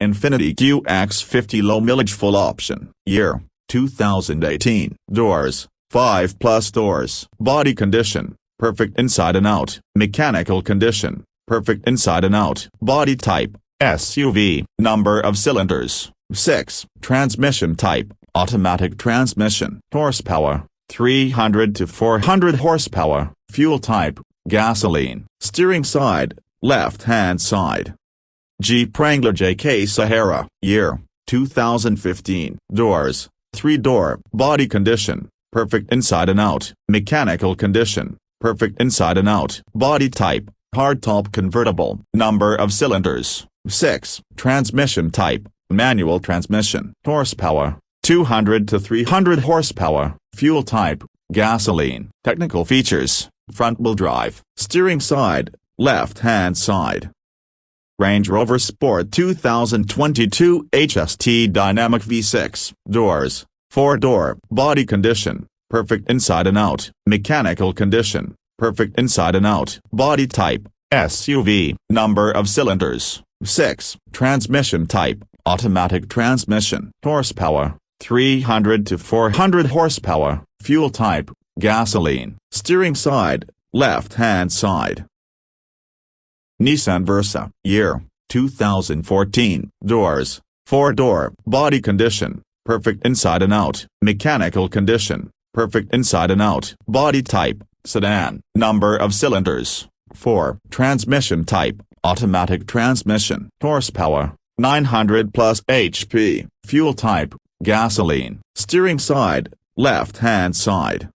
Infiniti QX50 low mileage full option. Year, 2018. Doors, 5 plus doors. Body condition, perfect inside and out. Mechanical condition, perfect inside and out. Body type, SUV. Number of cylinders, 6. Transmission type, automatic transmission. Horsepower, 300 to 400 horsepower. Fuel type, gasoline. Steering side, left-hand side. Jeep Wrangler JK Sahara. Year, 2015. Doors, 3-door. Body condition, perfect inside and out. Mechanical condition, perfect inside and out. Body type, hardtop convertible. Number of cylinders, 6. Transmission type, manual transmission. Horsepower, 200 to 300 horsepower. Fuel type, gasoline. Technical features, front-wheel drive. Steering side, left-hand side. RangeRover Sport 2022 HST Dynamic V6. Doors, 4-door. Body condition, perfect inside and out. Mechanical condition, perfect inside and out. Body type, SUV. Number of cylinders, 6. Transmission type, automatic transmission. Horsepower, 300 to 400 horsepower. Fuel type, gasoline. Steering side, left-hand side. Nissan Versa. Year, 2014. Doors, 4-door. Body condition, perfect inside and out. Mechanical condition, perfect inside and out. Body type, sedan. Number of cylinders, 4. Transmission type, automatic transmission. Horsepower, 900 plus HP. Fuel type, gasoline. Steering side, left-hand side.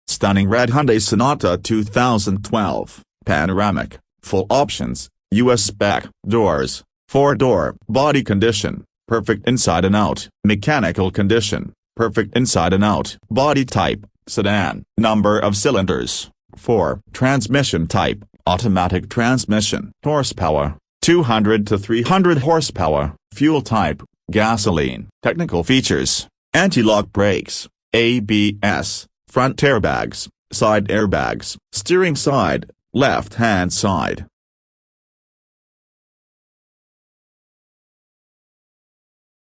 Stunning Red Hyundai Sonata 2012, panoramic, full options, US spec. Doors, 4-door. Body condition, perfect inside and out. Mechanical condition, perfect inside and out. Body type, sedan. Number of cylinders, 4. Transmission type, automatic transmission. Horsepower, 200 to 300 horsepower. Fuel type, gasoline. Technical features, anti-lock brakes, ABS, front airbags, side airbags. Steering side, left-hand side.